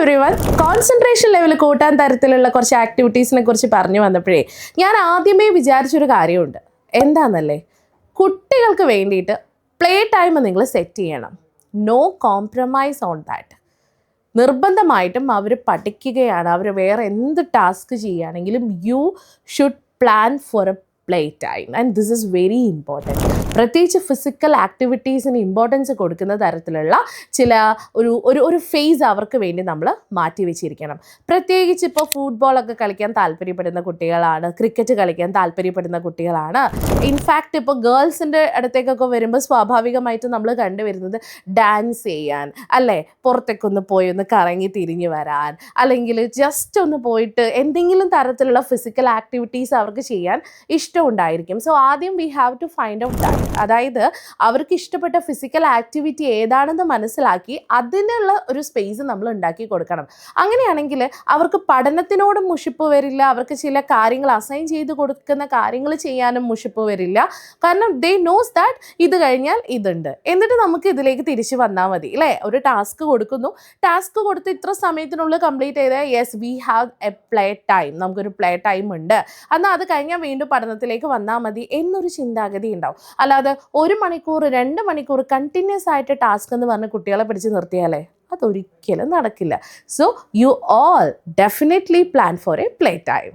Everyone, concentration level കൂട്ടാൻ തരത്തിലുള്ള കുറച്ച് ആക്ടിവിറ്റീസിനെ കുറിച്ച് പറഞ്ഞു വന്നപ്പോഴേ ഞാൻ ആദ്യമേ വിചാരിച്ചൊരു കാര്യമുണ്ട്. എന്താണെന്നല്ലേ, കുട്ടികൾക്ക് വേണ്ടിയിട്ട് പ്ലേ ടൈം നിങ്ങൾ സെറ്റ് ചെയ്യണം. No compromise on that. നിർബന്ധമായിട്ടും അവർ പഠിക്കുകയാണ്, അവർ വേറെ എന്ത് ടാസ്ക് ചെയ്യുകയാണെങ്കിലും you should plan for a play time and this is very important. പ്രത്യേകിച്ച് ഫിസിക്കൽ ആക്ടിവിറ്റീസിന് ഇമ്പോർട്ടൻസ് കൊടുക്കുന്ന തരത്തിലുള്ള ചില ഒരു ഫേസ് അവർക്ക് വേണ്ടി നമ്മൾ മാറ്റി വെച്ചിരിക്കണം. പ്രത്യേകിച്ച് ഇപ്പോൾ ഫുട്ബോളൊക്കെ കളിക്കാൻ താല്പര്യപ്പെടുന്ന കുട്ടികളാണ്, ക്രിക്കറ്റ് കളിക്കാൻ താല്പര്യപ്പെടുന്ന കുട്ടികളാണ്. ഇൻഫാക്റ്റ് ഇപ്പോൾ ഗേൾസിൻ്റെ അടുത്തേക്കൊക്കെ വരുമ്പോൾ സ്വാഭാവികമായിട്ടും നമ്മൾ കണ്ടുവരുന്നത് ഡാൻസ് ചെയ്യാൻ, അല്ലേ, പുറത്തേക്കൊന്ന് പോയി ഒന്ന് കറങ്ങി തിരിഞ്ഞ് വരാൻ, അല്ലെങ്കിൽ ജസ്റ്റ് ഒന്ന് പോയിട്ട് എന്തെങ്കിലും തരത്തിലുള്ള ഫിസിക്കൽ ആക്ടിവിറ്റീസ് അവർക്ക് ചെയ്യാൻ ഇഷ്ടമുണ്ടായിരിക്കും. സോ ആദ്യം we have to find out that. അതായത് അവർക്ക് ഇഷ്ടപ്പെട്ട ഫിസിക്കൽ ആക്ടിവിറ്റി ഏതാണെന്ന് മനസ്സിലാക്കി അതിനുള്ള ഒരു സ്പേസ് നമ്മൾ ഉണ്ടാക്കി കൊടുക്കണം. അങ്ങനെയാണെങ്കിൽ അവർക്ക് പഠനത്തിനോടും മുഷിപ്പ് വരില്ല, അവർക്ക് ചില കാര്യങ്ങൾ അസൈൻ ചെയ്ത് കൊടുക്കുന്ന കാര്യങ്ങൾ ചെയ്യാനും മുഷിപ്പ് വരില്ല. കാരണം ദേ നോസ് ദാറ്റ് ഇത് കഴിഞ്ഞാൽ ഇതുണ്ട്, എന്നിട്ട് നമുക്ക് ഇതിലേക്ക് തിരിച്ച് വന്നാൽ മതി, അല്ലേ? ഒരു ടാസ്ക് കൊടുക്കുന്നു, ടാസ്ക് കൊടുത്ത് ഇത്ര സമയത്തിനുള്ളിൽ കംപ്ലീറ്റ് ചെയ്താൽ yes we have A play time, നമുക്കൊരു പ്ലേ ടൈം ഉണ്ട്, എന്നാൽ അത് കഴിഞ്ഞാൽ വീണ്ടും പഠനത്തിലേക്ക് വന്നാൽ മതി എന്നൊരു ചിന്താഗതി ഉണ്ടാവും. അല്ലാതെ 1 മണിക്കൂർ 2 മണിക്കൂർ കണ്ടിന്യൂസ് ആയിട്ട് ടാസ്ക് എന്ന് പറഞ്ഞ് കുട്ടികളെ പിടിച്ച് നിർത്തിയാലേ അതൊരിക്കലും നടക്കില്ല. So you all definitely plan for a play time.